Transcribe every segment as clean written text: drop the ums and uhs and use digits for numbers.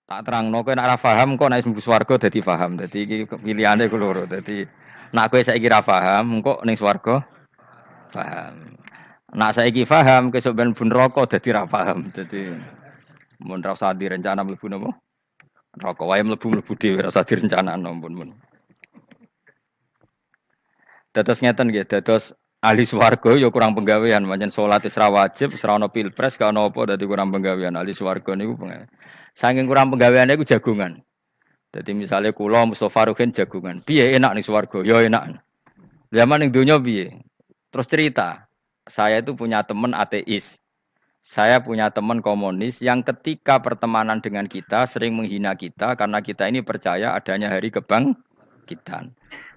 Tak terangno kowe nek ora paham kok nek mlebu swarga dadi paham. Dadi iki pilihane ku loro. Dadi nek kowe saiki ra paham, engko ning swarga paham. Nek saiki paham kesuk ben mlebu neraka dadi ra paham. Dadi mun ra usah direncana mlebu napa? Neraka wae mlebu dhewe ra usah direncanakno mun. Dados ngeten nggih, dados ahli swarga ya kurang penggawean, pancen salat wis ra wajib, wis ra ono pilpres, gak ono apa dadi kurang penggawean. Ahli swarga niku saking kurang penggaweane iku jagungan. Jadi misalnya kula Mustofa Ruhin jagungan, piye enak nih swarga? Ya enak. Zaman ning donya piye? Terus cerita, saya itu punya teman ateis. Saya punya teman komunis yang ketika pertemanan dengan kita sering menghina kita karena kita ini percaya adanya hari kebangkitan.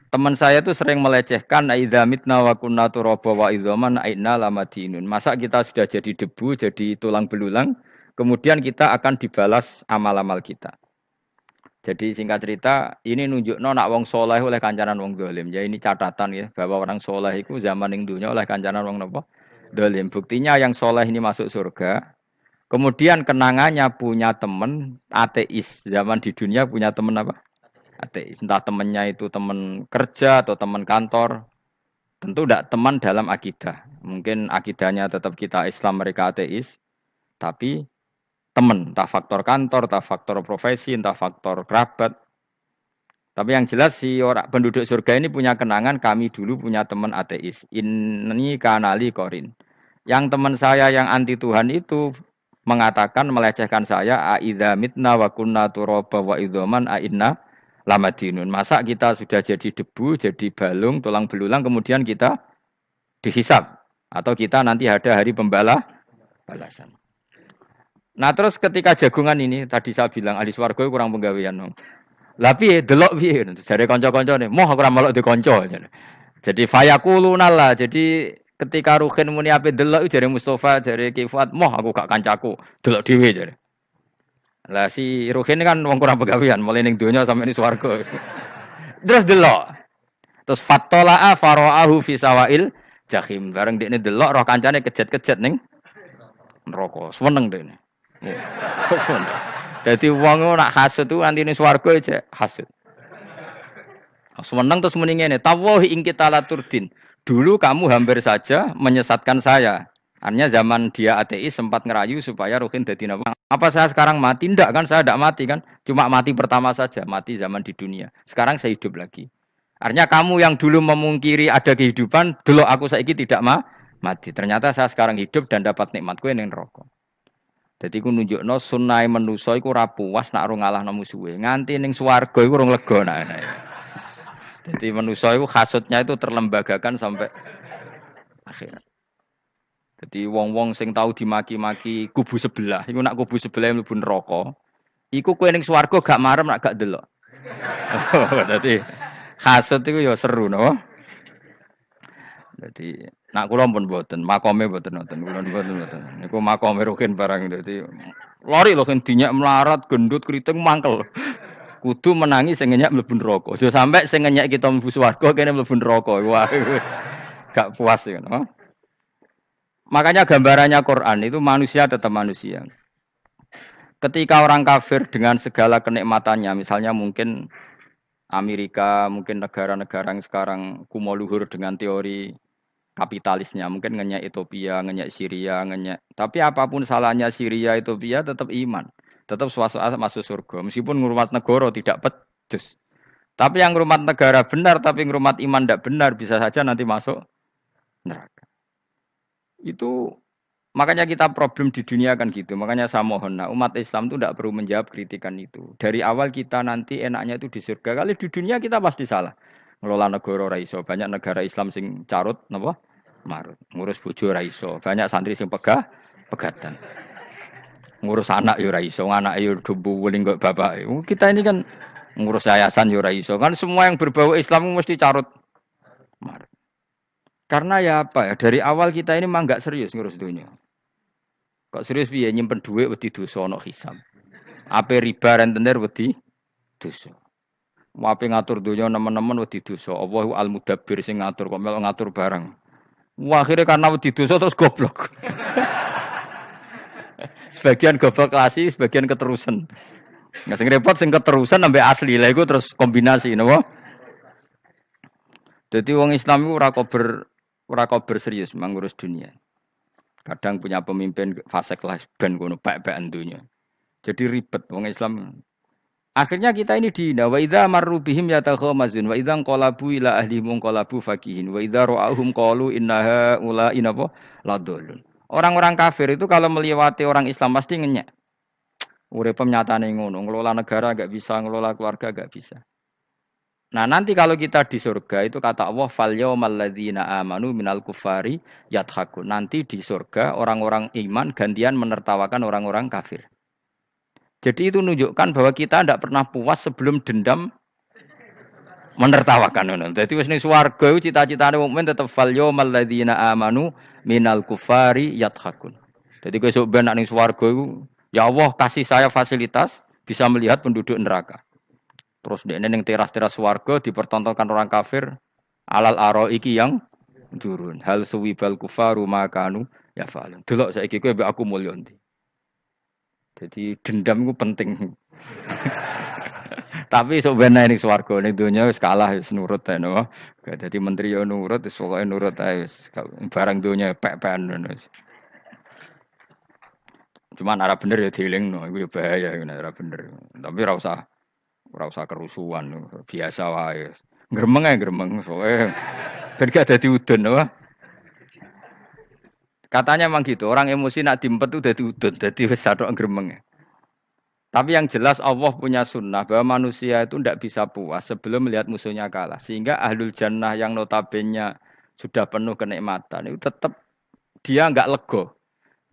Teman saya itu sering melecehkan aidza mitna wa kunna turaba wa idzaman aina lamadinun. Masa kita sudah jadi debu, jadi tulang belulang, kemudian kita akan dibalas amal-amal kita. Jadi singkat cerita, ini nunjukno nak wong soleh oleh kancanan wong dolim. Ya ini catatan ya bahwa orang soleh itu zaman ning dunya oleh kancanan wong napa? Dolim. Buktinya yang soleh ini masuk surga. Kemudian kenangannya punya teman ateis. Zaman di dunia punya teman apa? Ateis. Entah temannya itu teman kerja atau teman kantor. Tentu tidak teman dalam akidah. Mungkin akidahnya tetap kita Islam, mereka ateis. Tapi teman, entah faktor kantor, entah faktor profesi, entah faktor kerabat. Tapi yang jelas si orang penduduk surga ini punya kenangan, kami dulu punya teman ateis. Ini kanali korin. Yang teman saya yang anti Tuhan itu mengatakan melecehkan saya aidza mitna wa kunna turaba wa idzaman ainna lamadinun. Masa kita sudah jadi debu, jadi balung, tulang belulang kemudian kita dihisab atau kita nanti ada hari balasan. Nah terus ketika jagungan ini tadi saya bilang ahli swarga kurang penggawean dong. Lah piye delok piye jare kanca-kancane, moh aku ora melok di kanca. Jadi fayaquluna lah. Jadi ketika Ruhin muni ape delok jare Mustofa, jare Kifat, moh aku gak kancaku, delok dhewe jare. Lah si Ruhin kan wong kurang penggawean, mulai ning donya sampe ning swarga. Terus delok. Terus fattala'a fara'ahu fi sawail jahim. Bareng dekne delok roh kancane kejet-kejet ning neraka. Seneng dekne. Seneng. Dadi wong nak hasud tu nanti ning swarga aja hasud. Seneng terus muni ngene, tawahi ing kita laturdin. Dulu kamu hampir saja menyesatkan saya. Artinya zaman dia ateis sempat ngerayu supaya Ruhin dadi napa? Apa saya sekarang mati? Tidak kan, saya tidak mati kan. Cuma mati pertama saja, mati zaman di dunia. Sekarang saya hidup lagi. Artinya kamu yang dulu memungkiri ada kehidupan, dulu aku saiki tidak mati. Ternyata saya sekarang hidup dan dapat nikmat kowe ning neraka. Dadi ku nunjukno sunnahe manusa iku ora puas nak ora ngalahno musuhe. Nganti ning swarga iku ora lega nak. Jadi manusia itu hasutnya itu terlembagakan sampai akhir. Jadi wong-wong sing tahu dimaki-maki kubu sebelah, iku nak kubu sebelah mlebu neraka, iku kowe ning swarga gak marem nak gak delok. Dadi hasut iku ya seru no. Dadi nak kula pun mboten, makome mboten wonten, kula mboten. Niku makome Ruhin barang dadi lari lho kan dinyak melarat, gendut, kriting mangkel. Kudu menangi sing ngenyek mlebu neraka. Aja sampe sing ngenyek kita mlebu swarga kene mlebu neraka. Wah, gak puas ya, no? Makanya gambarannya Quran itu manusia tetap manusia. Ketika orang kafir dengan segala kenikmatannya, misalnya mungkin Amerika, mungkin negara-negara yang sekarang kumoluhur dengan teori kapitalisnya, mungkin ngenyek Ethiopia, ngenyek Syria, ngenyek. Tapi apapun salahnya Syria, Ethiopia tetap iman. Tetap swasta masuk surga. Meskipun ngurmat negara tidak pedes. Tapi yang ngurmat negara benar, tapi ngurmat iman tidak benar, bisa saja nanti masuk neraka. Itu makanya kita problem di dunia kan gitu. Makanya saya mohon, nah, umat Islam itu tidak perlu menjawab kritikan itu. Dari awal kita nanti enaknya itu di surga. Kali di dunia kita pasti salah. Ngelola negara raiso. Banyak negara Islam sing carut, napa? Marut. Ngurus bojo raiso. Banyak santri sing pegatan. Ngurus anak yo raiso, anak yo debu wuling kok bapak. Kita ini kan ngurus yayasan yo raiso. Kan semua yang berbau Islam mesti carut. Marut. Karena ya apa ya, dari awal kita ini mah enggak serius ngurus dunia. Kok serius piye nyimpen duit wedi dosa ana hisab. Ape riba rentenir wedi dosa. Wape ngatur dunia nemen-nemen wedi dosa. Allahu al-mudabbir sing ngatur kok melok ngatur barang. Wah, akhirnya karena wedi dosa terus goblok. Sebagian goblok klasik, sebagian keterusan. Nggak sing repot sing keterusan sampai asli lah iku terus kombinasi napa? Jadi wong Islam itu ora kober serius mengurus dunia. Kadang punya pemimpin fasik lah ben ngono pek-pekan dunya. Jadi ribet wong Islam. Akhirnya kita ini dihina. Wa idza marru bihim yatakhamazun wa idza qalabu ila ahlihim qalabu fakihin wa idza ra'ahum qalu innaha ula inapa ladallun. Orang-orang kafir itu kalau melewati orang Islam pasti ngenyek. Urip nyatane ngono, ngelola negara enggak bisa, ngelola keluarga enggak bisa. Nah, nanti kalau kita di surga itu kata Allah fal yaumal ladzina amanu minal kufari yadhakun. Nanti di surga orang-orang iman gantian menertawakan orang-orang kafir. Jadi itu menunjukkan bahwa kita tidak pernah puas sebelum dendam menertawakan. Jadi wis ning swarga iku cita-citane mukmin tetep fal yaumal ladzina amanu minal kufari yadhakun. Jadi kowe sok ben ning swarga iku ya Allah kasih saya fasilitas bisa melihat penduduk neraka. Terus dia ning teras-teras swarga dipertontonkan orang kafir alal araiki yang turun. Hal suwibal kufaru makanu ya fa'alun. Delok saiki kowe mbek aku mulya ndi. Jadi dendam itu penting. Tapi sebenarnya ini swarga ning donya wis kalah wis nurut ae no. Dadi menteri yo nurut wis pokoke nurut ae wis barang donya pek-pekan ngono. Cuman arah bener ya dielingno iku ya bahaya nek ora bener. Tapi ora usah kerusuhan biasa wae. Gremeng ae gremeng pokoke ben gak dadi udun apa. Katanya memang gitu, orang emosi nak diempet itu dadi udun, dadi wis satok gremeng. Tapi yang jelas Allah punya sunnah bahwa manusia itu tidak bisa puas sebelum melihat musuhnya kalah. Sehingga ahlul jannah yang notabene sudah penuh kenikmatan itu tetap dia enggak lego.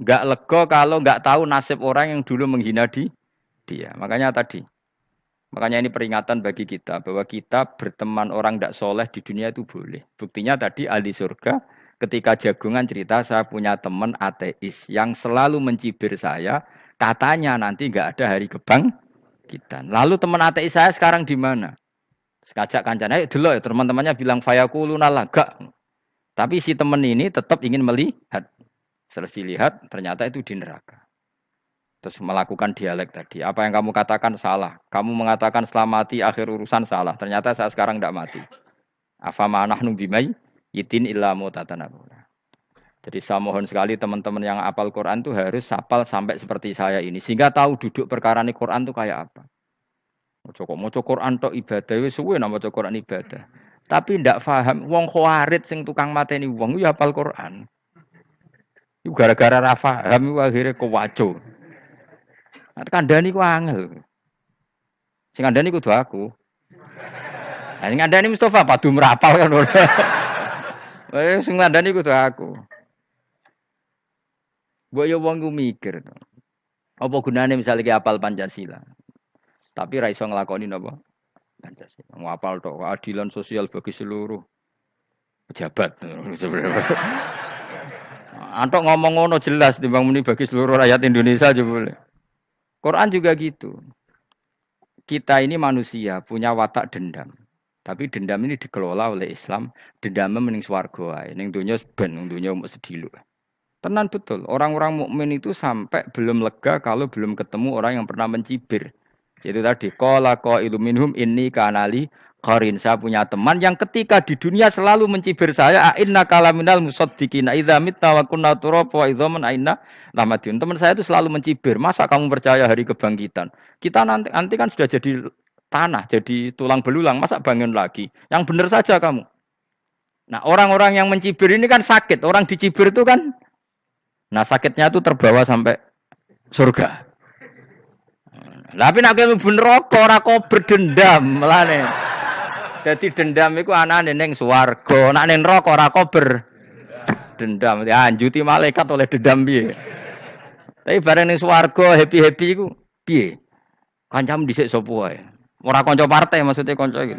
Enggak lego kalau enggak tahu nasib orang yang dulu menghina dia. Makanya ini peringatan bagi kita bahwa kita berteman orang tidak soleh di dunia itu boleh. Buktinya tadi ahli surga ketika jagungan cerita saya punya teman ateis yang selalu mencibir saya, katanya nanti enggak ada hari kebangkitan. Lalu teman ateis saya sekarang di mana? Sekajak kancane delok ya teman-temannya bilang fayaquluna laga. Tapi si teman ini tetap ingin melihat. Setelah dilihat ternyata itu di neraka. Terus melakukan dialek tadi. Apa yang kamu katakan salah. Kamu mengatakan setelah mati akhir urusan salah. Ternyata saya sekarang tidak mati. Afama nahnu bimai yitin illa mutatan. Jadi saya mohon sekali teman-teman yang hafal Quran itu harus hafal sampai seperti saya ini. Sehingga tahu duduk perkara ini Quran itu kayak apa. Mau Quran tok ibadah. Wis suwe nama Quran ibadah. Tapi ndak paham. Wong khawarit sing tukang mateni wong ya hafal Quran. Itu gara-gara ra paham akhirnya kewaco. Kandhani ku angel. Sing kandhani kudu aku. Lah sing kandhani Mustofa padu merapal kan. Sing kandhani kudu aku. Mbok yo wong ku mikir to. Apa gunane misale ki hafal Pancasila. Tapi ra iso nglakoni napa? Pancasila. Ngapal tok keadilan sosial bagi seluruh pejabat. Antok ngomong ngono jelas timbang muni bagi seluruh rakyat Indonesia aja boleh. Quran juga gitu. Kita ini manusia punya watak dendam. Tapi dendam ini dikelola oleh Islam. Dendamnya mending swarga wae. Ning donya ben ning donya mesti dilu. Tenan betul. Orang-orang mukmin itu sampai belum lega kalau belum ketemu orang yang pernah mencibir. Itu tadi qala qailum minhum inni kanali qarin. Saya punya teman yang ketika di dunia selalu mencibir saya, inna kalaminal musaddiqina idza mitta wa kunna turab wa idzaman aina lamadun. Teman saya itu selalu mencibir, masa kamu percaya hari kebangkitan? Kita nanti kan sudah jadi tanah, jadi tulang belulang, masa bangun lagi? Yang benar saja kamu. Nah, orang-orang yang mencibir ini kan sakit. Orang dicibir itu kan nah sakitnya itu terbawa sampai surga. Tapi nek mlebu neraka ora kok berdendam melane. Dadi dendam iku anane ning swarga, nek ning neraka ora kok berdendam. Dianjuti malaikat oleh dendam piye. Tapi bareng ning swarga happy-happy iku piye? Kancamu dhisik sapa wae. Ora kanca partai maksudnya kanca iki.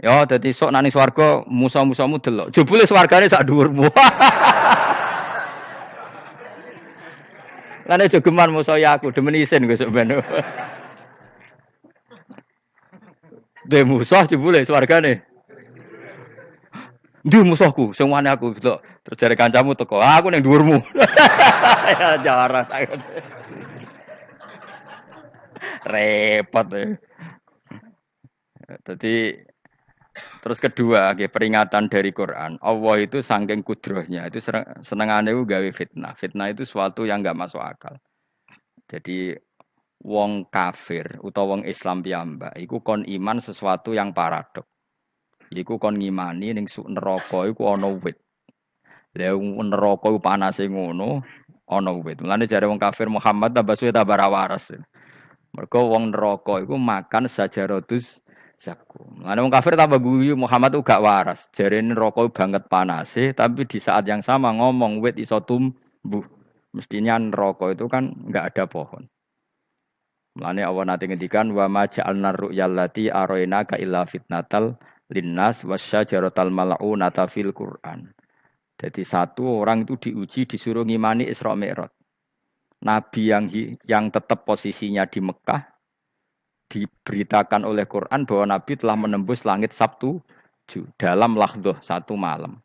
Ya dadi sok nek ning swarga musa-musamu delok. Jebule swargane sak dhuwurmu. Lan aja geman musaya aku demen isin besok ben. De musuh jebule swargane. Ndi musuhku sing wane aku delok. Terus jare kancamu teko, aku ning dhuwurmu. Ya jarah. Repot ya. Jadi terus kedua, peringatan dari Quran. Allah itu saking kudrohnya, itu senengannya itu gawe fitnah. Fitnah itu suatu yang nggak masuk akal. Jadi wong kafir utawa wong Islam piyambak iku kon iman sesuatu yang paradok. Iku kon ngimani ning neraka iku ana wit. Lah neraka iku panase ngono, ana wit. Mulane jare wong kafir Muhammad tambah suwe tambah ra waras. Mergo wong neraka iku makan sajarotus zakum. Mulane wong kafir tambah guyu Muhammad itu gak waras. Jarene neraka banget panase, tapi di saat yang sama ngomong wit iso tumbuh. Mestinya neraka itu kan enggak ada pohon. Mulane Allah nanti ngendikan wa ma ja'alna ru'yal lati arainaka illa fitnatal linnas wasyajaratal mal'unata fil Qur'an. Jadi satu orang itu diuji disuruh ngimani Isra Mi'raj. Nabi yang tetap posisinya di Mekah diberitakan oleh Quran bahwa Nabi telah menembus langit Sabtu dalam lahdoh satu malam.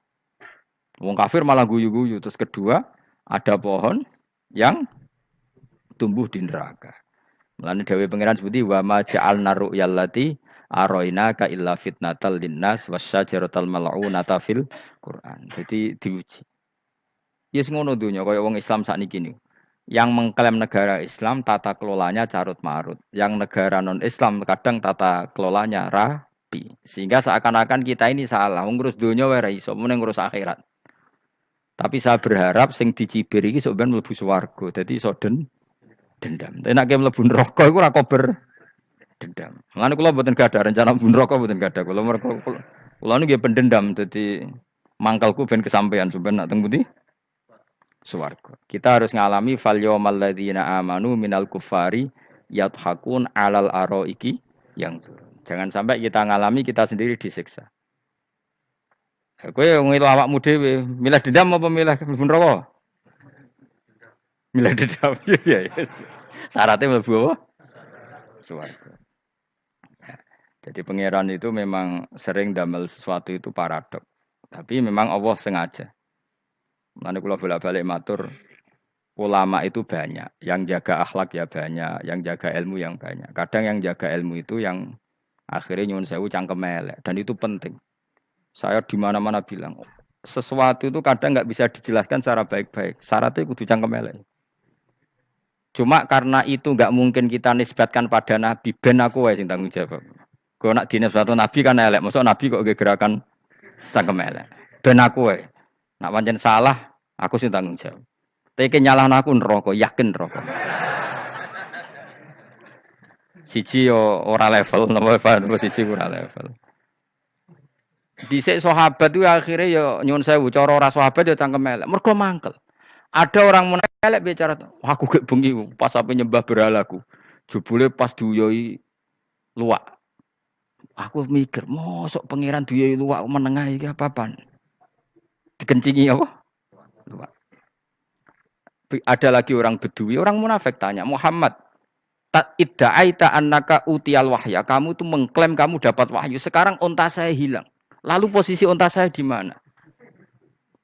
Wong kafir malah guyu-guyu. Terus kedua ada pohon yang tumbuh di neraka. Mulane dawuh pangeran sebuti wa ma ja'alna ru'yal lati arainaka illa fitnatal linnas wasyajaratal mal'unata fil Quran. Jadi diuji. Yes ngono dunya kaya wong Islam sakniki niku. Yang mengklaim negara Islam tata kelolanya carut marut. Yang negara non Islam kadang tata kelolanya rapi. Sehingga seakan-akan kita ini salah. Ngurus dunia wae ra iso, mung ngurus akhirat. Tapi saya berharap sing dicibir iki sok ben mlebu swarga. Dadi iso dendam. Tapi nek mlebu neraka iku ora kober dendam. Mulane kula mboten gadah rencana mlebu neraka mboten gadah. Kula niku nggih pendendam dadi mangkalku ben kesampaian sampeyan nak teng pundi? Swarga. Kita harus ngalami fal yawmal ladzina amanu minal kufari yadhakun alal araiki yang jangan sampai kita ngalami kita sendiri disiksa. Kowe ngilu awakmu dhewe, milih dendam apa milih mlebu neraka? Milih dendam. Ya. Syaratnya mlebu apa? Swarga. Jadi pangeran itu memang sering damel sesuatu itu paradok. Tapi memang Allah sengaja. Mulane kula bolak-balik matur, ulama itu banyak, yang jaga akhlak ya banyak, yang jaga ilmu yang banyak. Kadang yang jaga ilmu itu yang akhirnya nyuwun sewu cangkem elek dan itu penting. Saya di mana-mana bilang, sesuatu itu kadang nggak bisa dijelaskan secara baik-baik. Syaratnya kudu cangkem elek. Cuma karena itu nggak mungkin kita nisbatkan pada nabi, ben aku wae sing tanggung jawab. Kalau nak dinisbatkan nabi kan elek, maksud nabi kok gerakan cangkem elek. Ben aku wae. Nak pancen salah, aku sing tanggung jawab. Tapi nyalahno aku neraka, yakin neraka. Siji yo ora level, napa siji ora level. Dhisik sahabat itu akhirnya yo nyuwun sewu cara ora sahabat yo cangkem elek. Mergo mangkel. Ada orang munafik bicara, aku gek bengi pas sampe nyembah berhalaku. Jebule pas duyoi luwak. Aku mikir, mosok pangeran duyoi luwak menengah iki apa-apaan? Dikencingi apa? Luwak. Ada lagi orang Bedui, orang munafik tanya, Muhammad, idda'aita annaka utiyal wahya. Kamu tuh mengklaim kamu dapat wahyu. Sekarang unta saya hilang. Lalu posisi unta saya di mana?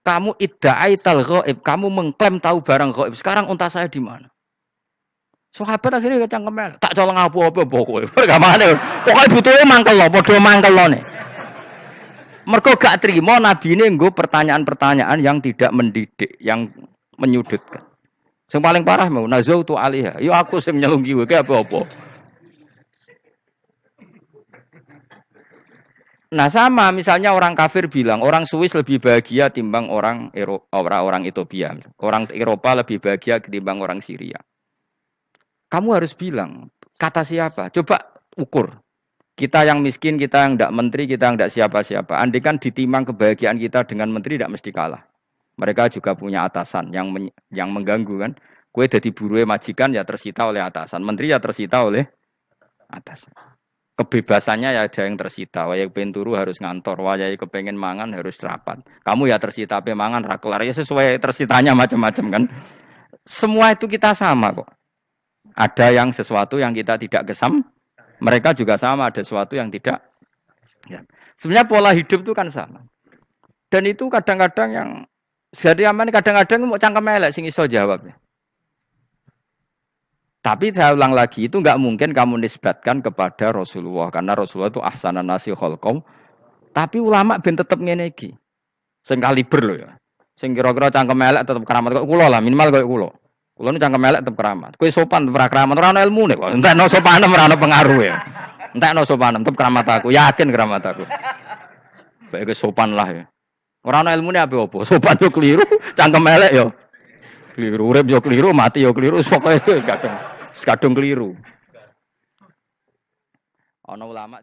Kamu idda'aital ghaib. Kamu mengklaim tahu barang ghaib. Sekarang unta saya di mana? Sahabat akhirnya kecangkem tak colong apa-apa pokoknya. Pergamane. Pokoknya butuhnya mangkel lo, padha mangkel lo nih. Mergo gak terima nabi ini nggo pertanyaan-pertanyaan yang tidak mendidik, yang menyudutkan. Yang paling parah mau nazautu alaiha. Yo aku sing nyelunggi kowe apa-apa. Nah sama misalnya orang kafir bilang orang Swiss lebih bahagia timbang orang orang Ethiopia. Orang Eropa lebih bahagia ketimbang orang Syria. Kamu harus bilang kata siapa? Coba ukur. Kita yang miskin, kita yang tidak menteri, kita yang tidak siapa-siapa. Andai kan ditimang kebahagiaan kita dengan menteri tidak mesti kalah. Mereka juga punya atasan yang mengganggu kan. Kue jadi buruh majikan ya tersita oleh atasan. Menteri ya tersita oleh atasan. Kebebasannya ya ada yang tersita. Wayai pengen turu harus ngantor. Wayai kepengen mangan harus rapat. Kamu ya tersita pe mangan rakelar. Ya sesuai tersitanya macam-macam kan. Semua itu kita sama kok. Ada yang sesuatu yang kita tidak gesam. Mereka juga sama, ada sesuatu yang tidak. Ya. Sebenarnya pola hidup itu kan sama. Dan itu kadang-kadang yang jadi aman, kadang-kadang mau cangkem elek sing iso jawab. Tapi saya ulang lagi itu nggak mungkin kamu nisbatkan kepada Rasulullah karena Rasulullah itu ahsanan nasi khalqau. Tapi ulama ben tetep ngene iki. Sing kaliber lho ya. Sing kira-kira cangkem elek tetep keramat kok kula lah minimal koyo kula. Kula nu cangkem elek tetep keramat. Kowe sopan tetep keramat ora ono ilmune kok. Entekno sopanem ora ono pengaruh ya. Entekno sopanem tetep keramat aku, yakin keramat aku. Baik sopan lah ya. Ora ono ilmune apa-apa. Sopan yo keliru, cangkem elek yo keliru, urip yo keliru, mati yo keliru, pokoke kadung keliru. Ana ulama